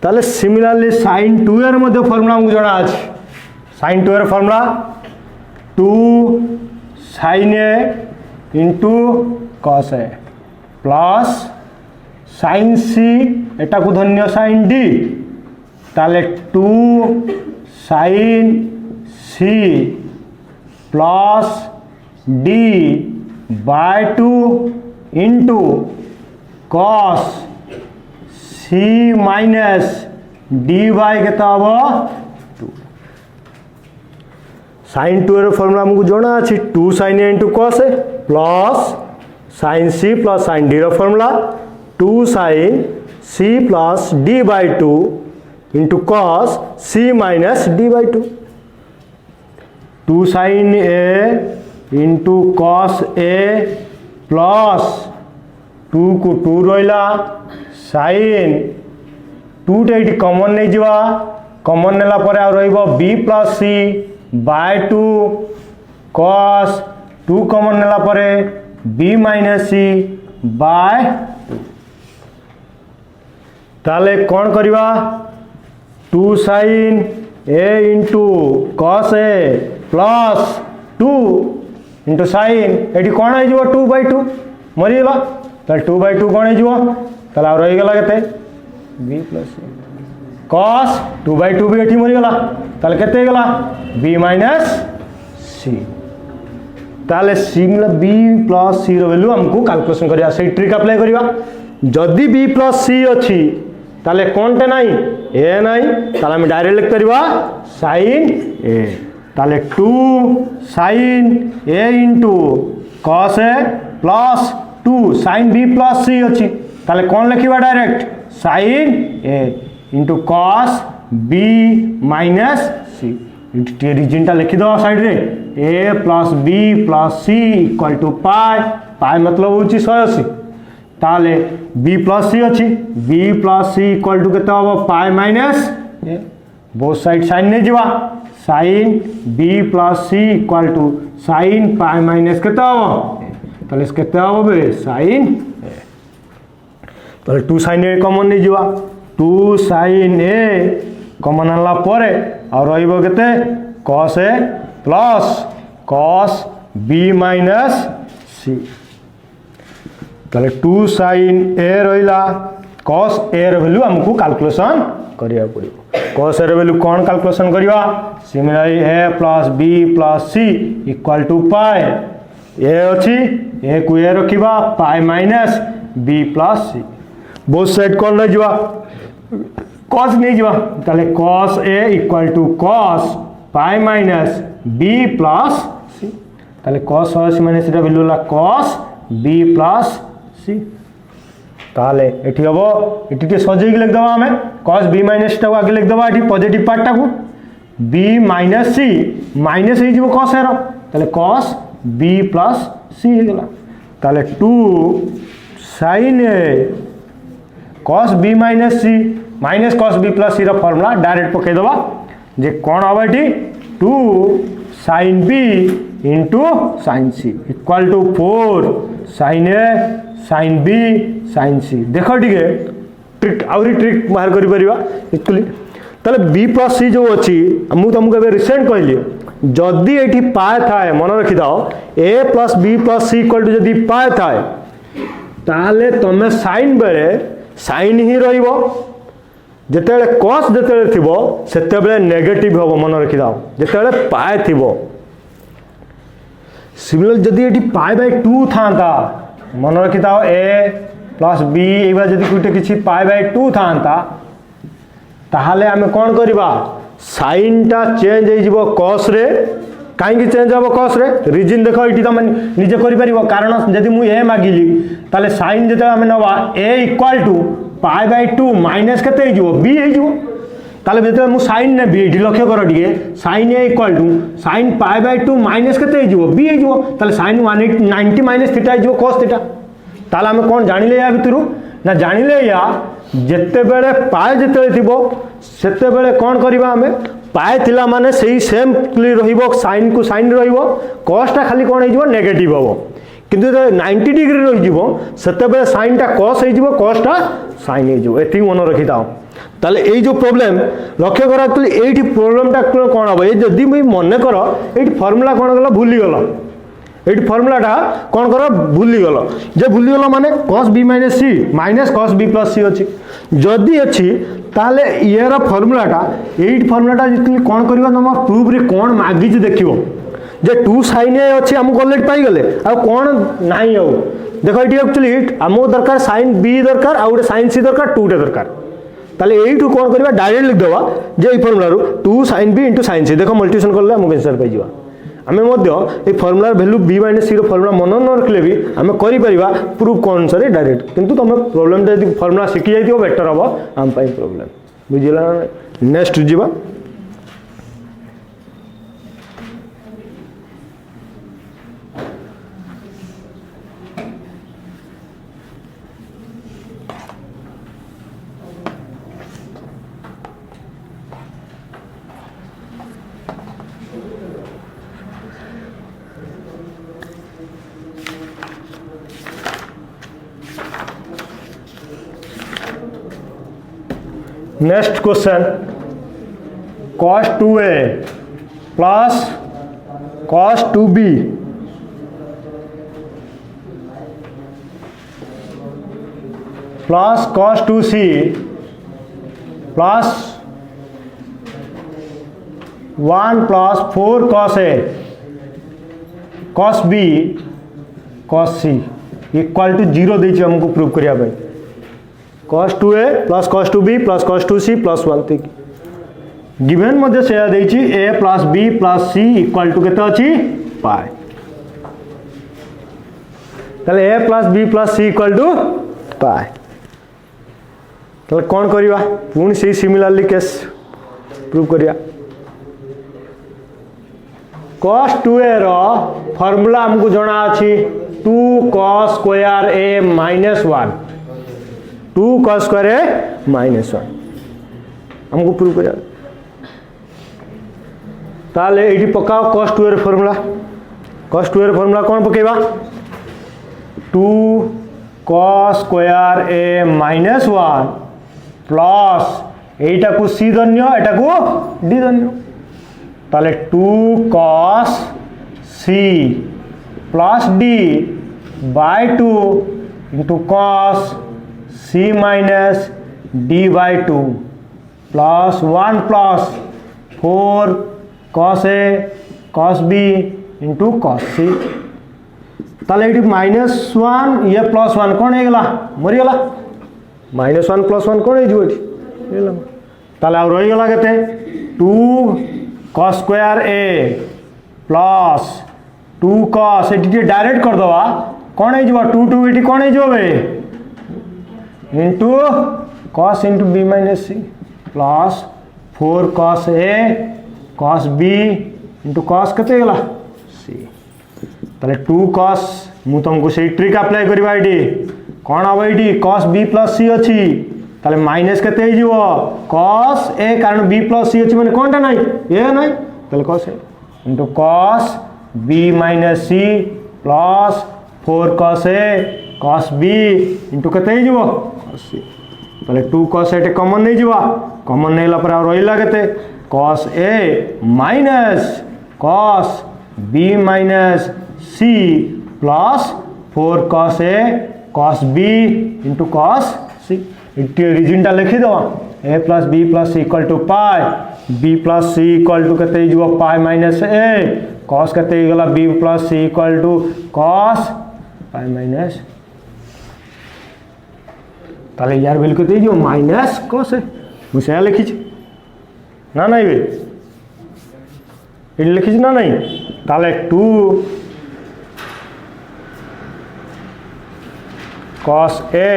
ताले सिमिलरली sin 2a ର ମଧ୍ୟ फार्मूला हमको जणा अछि sin 2a ର formula 2 sin a into cos a plus sin c एटा को धन्य sin d ताले 2 sin c plus d by 2 into cos c minus d by केता हबो 2 sin 2 रो फार्मूला हमको जणा अछि 2 sin a into cos a plus sin c plus sin d रो formula 2 sin c plus d by 2 into cos c minus d by 2 2 sin a into cos A plus 2 को 2 रहा sign 2 टे ये कमन नहीं जावा कमन नेला परे आ रहिबो B plus C by 2 cos 2 कमन नेला परे बी माइनस सी बाय 2 ताले कौन करिवा 2 sine A into cos A plus 2 into sign ये कौन हो 2/2 मरीगला ताले 2/2 कौन हो ताले रहीगला केते बी प्लस सी कॉस 2/2 भी ये मरीगला ताले केते गला बी माइनस सी ताले सी मतलब बी प्लस सी वैल्यू हमको कैलकुलेशन करिया से ट्रिक अप्लाई करिया जदि बी प्लस सी अच्छी ताले कौन टे नहीं ए नहीं ताले हम डायरेक्ट लिख परिवा साइन ए ताले 2 sine A into cos A plus 2 sine B plus C अच्छी ताले कौन लिखिवा direct sine A into cos B minus C रीजनटा लिखिद साइड रे A plus B plus C equal to pi pi मतलब हूँ 180 ताले बी प्लस सी अच्छी B plus C equal to केते हम pi minus both side sine नहीं जावा sine B plus C equal to sine pi minus केते हम ताले केते हम बे साइन ताले 2 साइन ए कॉमन नहीं जावा 2 साइन ए कॉमन आनला परे और रहिबो केते cos A plus cos b minus C ताले 2 sin a रहिला cos a र वैल्यू हमको कैलकुलेशन करिया पड़िबो cos a र वैल्यू कोन कैलकुलेशन करिवा सिमिलरली a plus b plus c equal to pi a अछि a को a रखिबा pi minus b plus c both side कोन न जवा cos नहीं जवा ताले cos a equal to cos pi minus b plus C ताले cos सी माइनस सी वैल्यू ला cos b प्लस सी ताले एठी हबो एठी के सजेई लिख दबा हमें cos b माइनस टा आगे लिख दबा एठी पॉजिटिव पार्ट टा को b माइनस सी माइनस हे जीवो cos एर ताले cos b प्लस सी हे गेला ताले 2 sin a cos b minus C minus cos b plus C रा फार्मूला डायरेक्ट पके दबा जे कौन हम ये 2 sin b into sin c equal to 4 sin a sin b sin c देख टे ट्रिक आउरी ट्रिक बाहर करि परिबा एक्चुअली ताले b प्लस सी जो अच्छी मु तुमको एबे रिसेंट कहली जदि एठी पाए थाए मन रखि दाओ a plus b plus c equal to जदि पाए थाए ताले तमे sin बेले sin ही रहिबो जिते कॉस जिते थिबो सेते बेले नेगेटिव हबो मन रखि दाओ जिते पाए थिबो सिमिलर जदि एटी पाई बाय 2 थांता मन रखि दाओ a प्लस b एबा जदि कुटे किछि पाई बाय 2 थांता ताहाले आमे कोन करबा साइन टा चेंज हे जिवो cos रे काहे चेंज हबो cos रे रीजन देखो एटी त निजे करि परिबो कारण जदि मु a मागिली ताले साइन जते आमे नबा a equal to pi by 2 minus केते हे जिवो b हे जिवो ताले जते मु साइन ने b एटी लक्ष्य कर दिए sine a equal to sine pi by 2 minus केते हे जिवो b हे जिवो ताले साइन 190 माइनस थीटा हे जिवो cos थीटा ताले आमे कोन जानिले या भितरु ना जानिले या जेते बेले पाए जेते थिबो सेते बेले कोन करबा हमें पाए थिला माने सेही सेम क्लियर रहिबो साइन को साइन रहिबो cos टा खाली कोन हे जिवो नेगेटिव हबो किंतु 90 डिग्री रहि जिवो सेते बेले साइन टा cos हे जिवो cos टा साइन हे जिवो एथि मन रखि दाओ ताले एई जो प्रॉब्लम लक्ष्य करा तले एठी प्रॉब्लम टा कोन हबो ए जदी मैं मने करो एठी फार्मूला कोन गला भूली गलो एठी फार्मूला टा कोन करो भूली गलो जे भूली गलो माने cos b - c minus cos b + c अछि जदी अछि ताले येरा फार्मूला टा एठी फार्मूला टा जति कोन करबा तम प्रूफ रे कोन मागी जे देखिबो जे 2 sin a अछि हम ऑलरेडी पाई गले आ कोन नाही हो देखो एठी एक्चुअली हमो दरकार sin b दरकार आ उडे sin c दरकार 2 टे दरकार ताले एठू कोन करबा डायरेक्ट लिख देबा जे ई फार्मूला रो 2 sin b * sin c देखो मल्टीप्लिकेशन करले हम आंसर पाई जिवा हमें मध्य ए फार्मूला वैल्यू b - c रो फार्मूला मन न रखले भी हमें करि परिबा प्रूफ कोन सरे डायरेक्ट किंतु तुम प्रॉब्लम जदी फार्मूला सिखि जाइतियो बेटर हबो हम पाई प्रॉब्लम बुझिला नेक्स्ट जिवा next question cos 2a plus cos 2b plus cos 2c plus 1 plus 4 cos a cos b cos c equal to 0 देछि हमको प्रूव करिया भाई cos 2a plus cos 2b plus cos 2c plus 1 तक given मध्य से देछि a plus b plus c equal to केते अछि पाई तले a plus b plus c equal to पाई तले कोन करिवा पुनी से सिमिलरली केस प्रूव करिया cos 2a रो फार्मूला हमको जणा अछि 2 cos square a minus 1 2 cos square a minus 1 हमको प्रूव करिया ताले एठी पकाओ cos 2a रो फार्मूला cos 2a रो फार्मूला कोन पकेबा 2 cos square a minus 1 plus एटा को c धन्य एटा को d धन्य ताले 2 cos c plus d by 2 into cos c minus d by 2 plus 1 plus 4 cos a cos b into cos c ताले एटी माइनस 1 ये प्लस 1 कौन है गला मरी गला माइनस 1 प्लस 1 कौन है जो एटी ताले आ रही गला केते 2 cos square a plus 2 cos eighty direct कर दवा कौन है जो 2 2 एटी कौन है जो बे into cos into b minus c plus 4 cos a cos b into cos केते गला c ताले 2 cos मु तुमको से ट्रिक अप्लाई करबा एटी कोन अब eighty cos b plus c अछि ताले माइनस केते हे जीवो cos a कारण b प्लस c अछि माने कोनटा नाही ए नाही ताले cos a into cos b minus c plus 4 cos a cos b into केते हे जीवो cos c ताले 2 cos a कॉमन नहीं जीवा कॉमन नहीं ला पर रहिला केते cos a minus cos b minus c plus 4 cos a cos b into cos c इट्टी रीजनटा लिखि दो a plus b plus c equal to pi b plus c equal to केते जो पाई माइनस a cos केते गला b plus c equal to cos pi minus ताले यार वैल्यू केते जो माइनस cos है मुसे लिखि छी ना नहीं बे इट लिखि छी ना नहीं ताले 2 cos a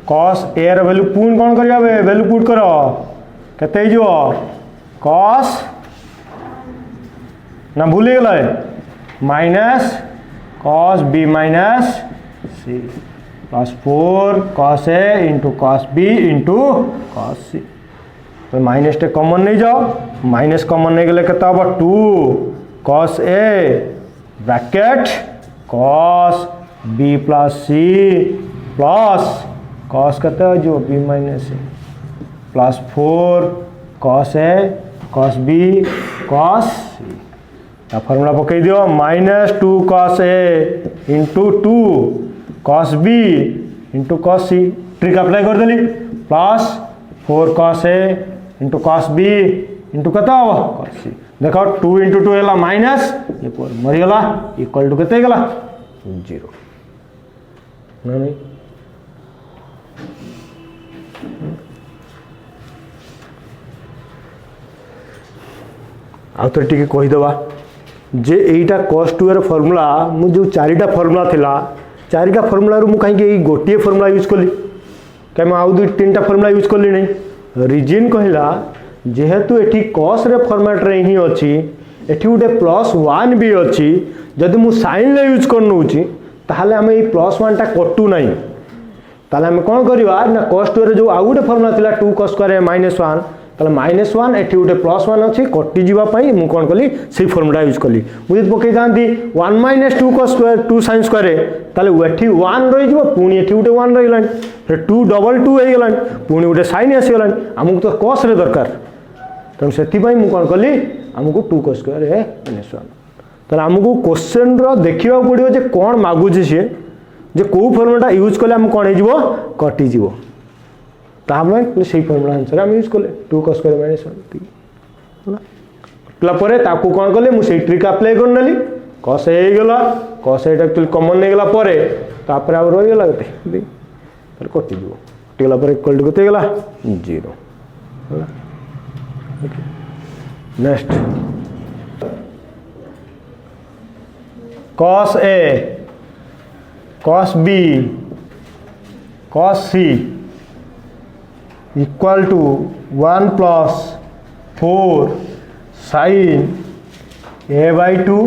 cos a र वैल्यू पुन कोन करिया बे वैल्यू पुट करो केते जो cos ना भूल गेलै minus cos b minus c plus 4 cos a into cos b into cos c तो माइनस टे कॉमन नहीं जाओ माइनस कॉमन नहीं गेले केता हो 2 cos a bracket cos b plus c plus cos कते जो b minus c plus 4 cos a cos b cos c ता फार्मूला पकई दियो minus 2 cos a into 2 cos b into cos c trick apply कर देली plus 4 cos a into cos b into कता हो cos c देखो 2 into 2 है minus ये पर मरी गला इक्वल टू केते गला 0 ना नहीं आ तो टिके कहि दबा जे एटा cos 2 र फार्मूला मु जो चारिटा फार्मूला थिला चारिटा फार्मूला रु मु काहे के गोटिए फार्मूला यूज करली के म आउ दु तीनटा फार्मूला यूज करली नहीं रीजन कहिला जेहेतु एठी cos रे फॉर्मेट रे ही अछि एठी उडे +1 भी अछि जदि मु sin ले यूज करनउची ताहाले हम ए +1 टा कटू नहीं ताहाले हम कोन करिवा ना cos 2 रे जो आउ उडे फार्मूला थिला 2 cos स्क्वायर -1 ताले -1 एठी गोटे +1 अच्छी कटिजा मुझे कौन कली से फर्मुला यूज कली मुझे पकई था 1 - 2 cos स्क्वायर 2 sin स्क्वायर ताले एठी 1 रही पुणी एठी गोटे 1 रही 2 डबल 2 हो गला पुणी गोटे sin आसीगला आमको तो cos रे दरकार तेणु से मुझे कौन कली आमको 2 cos स्क्वायर ए -1 ताले आमको क्वेश्चन रो देखिबा पड़ियो जे कोन मागुची सी जे को फर्मुला यूज कले हम कौन हो कटि जीवो तामें से फर्मुला आंसर आम यूज कले 2 cos स्क्वायर -1 ताकू कौन कले मुझे ट्रिक अप्लाई कर नेली cos ए गला cos एटा एक्चुअली कॉमन नहीं गला परे तापर आ रही गला गते ताले कटि जीवो टिगला पर इक्वल टू गते गला 0 होला next cos A cos B cos C equal to 1 plus 4 sin A by 2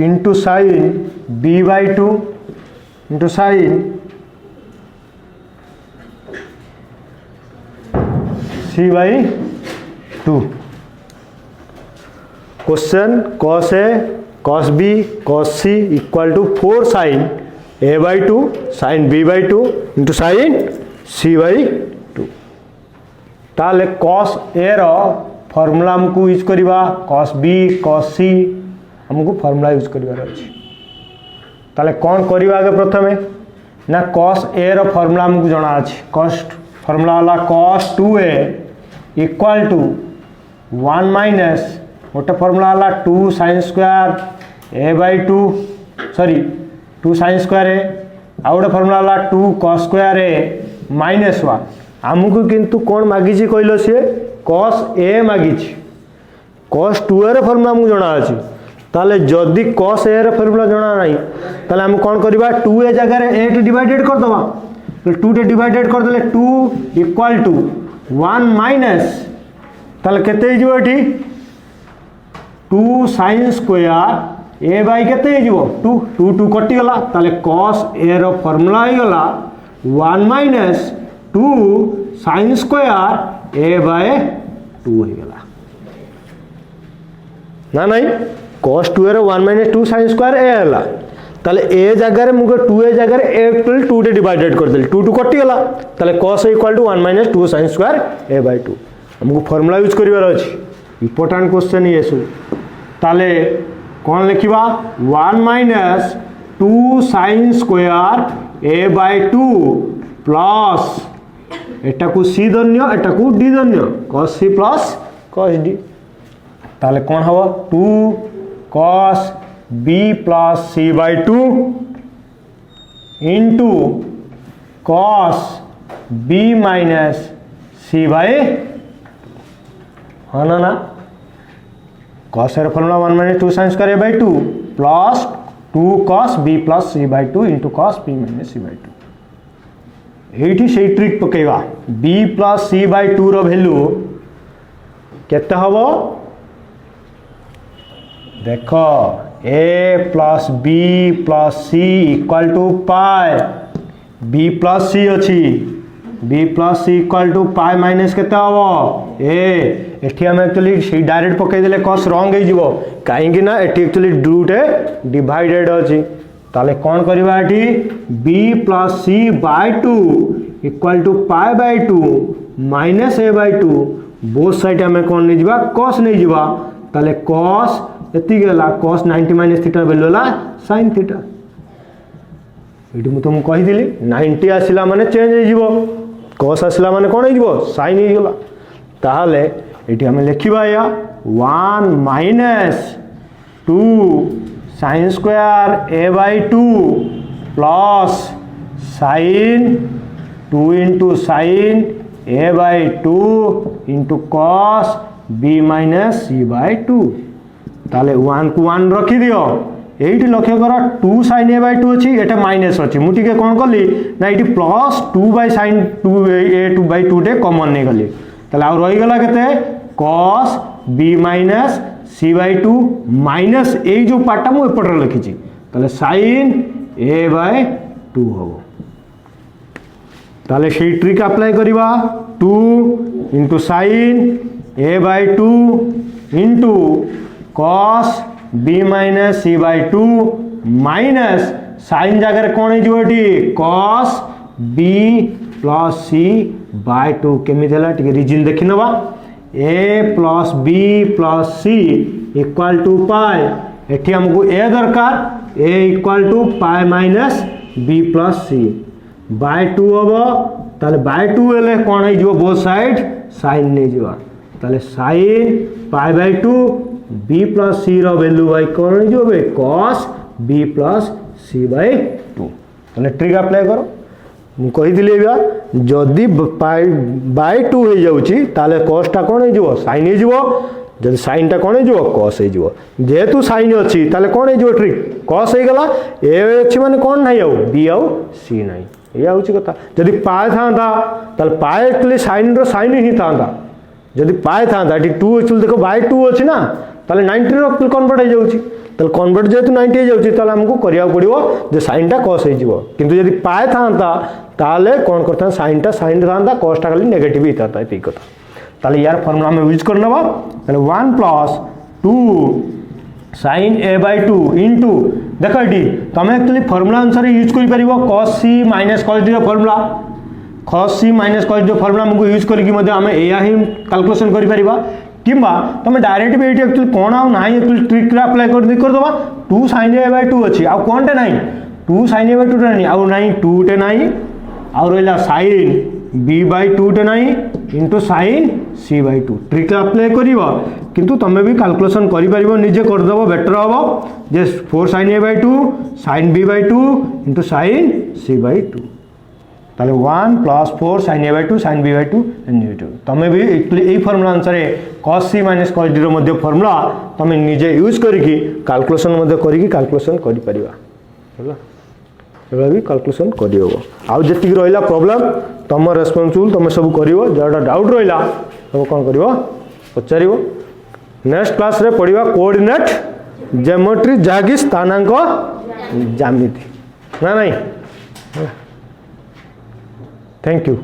into sin B by 2 into sin C by 2 question cos A cos B cos C equal to 4 sin A by 2 sin B by 2 into sin C by 2 ताले cos A row formula हमको use करिबा cos B cos C हमको formula use करिबार अछि ताले कोन करिबा आगे प्रथमे ना cos A रो फॉर्मूला हमको जणा अछि cos फॉर्मूला वाला cos 2A equal to 1 minus गोटे फॉर्मूला वाला 2 sin square A by 2 sorry 2 sin square A आ गोटे फॉर्मूला वाला 2 cos स्क्वायर A -1 आमको किंतु कौन मागी कहल सी cos A मागी cos 2A रो फॉर्मूला हमको जणा अछि ताले जदी cos A रो फॉर्मूला जणा नाही ताले हम कोन करबा 2A जगह रे 8 डिवाइडेड कर दबा तो 2 टे डिवाइडेड कर देले 2 इक्वल टू 1 माइनस ताले केते हिजो एठी 2 sin स्क्वायर A बाय केते हिजो 2 2 2 कटि गला ताले cos A रो फार्मूला हो गला 1 minus 2 sin square A by 2 हो गला ना नहीं cos 2 रो 1 माइनस 2 sin स्क्वायर A हला ताले A जगह रे मुगे 2A जगह रे A इक्वल 2 टे डिवाइडेड कर देली 2 2 कटि गला ताले cos equal to 1 minus 2 sin square A by 2 हमको फार्मूला यूज करिवार अछि इंपोर्टेंट क्वेश्चन ये सु ताले कौन लिखिबा 1 minus 2 sin square A by 2 plus एटा को C धन्य एटा को D धन्य cos C plus cos D ताले कौन हवा 2 cos B plus C by 2 into cos B minus C by हाँ ना cos A formula 1 minus 2 sin square A by 2 plus 2 cos B plus C by 2 into cos B minus C by 2 एठी से trick पकेवा B plus C by 2 रो value केते हबो देखो A plus B plus C equal to pi B plus C अच्छी B plus C equal to pi minus केते हबो A एठी हम एक्चुअली सी डायरेक्ट पकई देले cos रॉन्ग हे जिवो काहेकि ना एठी एक्चुअली रूट डिवाइडेड अछि ताले कोन करबा एठी B plus C by 2 equal to pi by 2 minus A by 2 both side हमें कोन नै जिबा cos नै जिबा ताले cos एति गेला cos 90 माइनस थीटा वैल्यू ला sin थीटा एठी मु तुम कहि दिली 90 आसिला माने चेंज हे जिवो cos आसिला माने कोन हे जिवो sin हे गेला ताले एठी हमें लिखिबा या 1 minus 2 sin square A by 2 plus sin 2 into sin A by 2 into cos B minus C by 2 ताले 1 को 1 रखी दियो एठी लक्ष्य करा 2 sin A बाय 2 अछि एटा माइनस अछि मु टिके कोन करली ना एठी plus 2 by sin 2 A 2 by 2 टे कॉमन नै गली ताले आ रही गला केते cos B minus C by 2 minus A जो पार्टा मु एपटर लिखि छी ताले sin A बाय 2 हो ताले से ट्रिक अप्लाई करिबा 2 into sine A by 2 into cos B minus C by 2 minus sine जगह कौन हो cos B plus C by 2 केमी रिजिन देखी नवा A plus B plus C equal to pi एठी हमको ए दरकार A equal to pi minus B plus C by 2 हम ताले बाय 2 हेले कौन हो बोथ साइड साइन नहीं जीवा ताले sine pi by 2 B plus C रो वैल्यू बाय कौन हो cos B plus C by 2 ताले ट्रिक अप्लाई करो मु कही जदि बाय 2 हो जाउची ताले कॉसटा कौन हो साइन हो जब साइनटा कौन हो कॉस हो जेहेतु साइन अच्छी ताले कौन हो ट्रिक कॉस हो गला ए अच्छी माने कौन नहीं आउ बी आउ सी नहीं ये हूँ कथा जदि पाए था पाए एक्चुअली साइन रो साइन ही था जदि पाए था 2 एक्चुअली देखो बाय 2 अच्छी ना ताले 90 रो कन्वर्ट हो जाउची ताले कन्वर्ट जेहेतु 90 हो जाउची ताले हमको करिया पड़िबो जे साइनटा कॉस हो जिवो किंतु जदि पाए था ताले कौन करता साइनटा साइन था कॉसटा खाली नेगेटिव ही था एती कथा ताले यार फॉर्मूला हम यूज कर नबा ताले 1 plus 2 sine A by 2 into देख ये तुम एक्चुअली फॉर्मूला अनुसार यूज कर cos c minus cos d formula cos c minus cos d formula हमको यूज करके आम या ही कैलकुलेशन करिपरिबा किंबा तुम डायरेक्ट भी ये कौन आउ ना एक्चुअली ट्रिक अप्लाई करदबा 2 sin a बाय 2 अच्छी आउ कौन टे नहीं 2 sin a बाय 2 नहीं आउ नहीं 2 टे नहीं आउ रहा sin b बाय 2 टे नहीं into sin c by 2 trick apply करिबा किंतु तुम भी कैलकुलेशन करिपरिबो निजे करदबो बेटर हबो जे 4 sin a by 2 sin b by 2 into sin c by 2 ताले 1 plus 4 sin a by 2 sin b by 2 and 2 तुम भी ए फॉर्मूला अनुसार cos c minus cos d रो मध्य फॉर्मूला तुम निजे यूज करके कैलकुलेशन मध्य करके कैलकुलेशन करि परिबा होला एबा भी कैलकुलेशन करि होबो आउ जेति रहिला प्रॉब्लम तुम रेस्पोंसिबल तुम सब करिवो जेटा डाउट रहिला तब कोन करिवो पचारिवो नेक्स्ट क्लास रे पढ़िबा कोऑर्डिनेट ज्योमेट्री जागी स्थानांक ज्यामिति ना नहीं थैंक यू।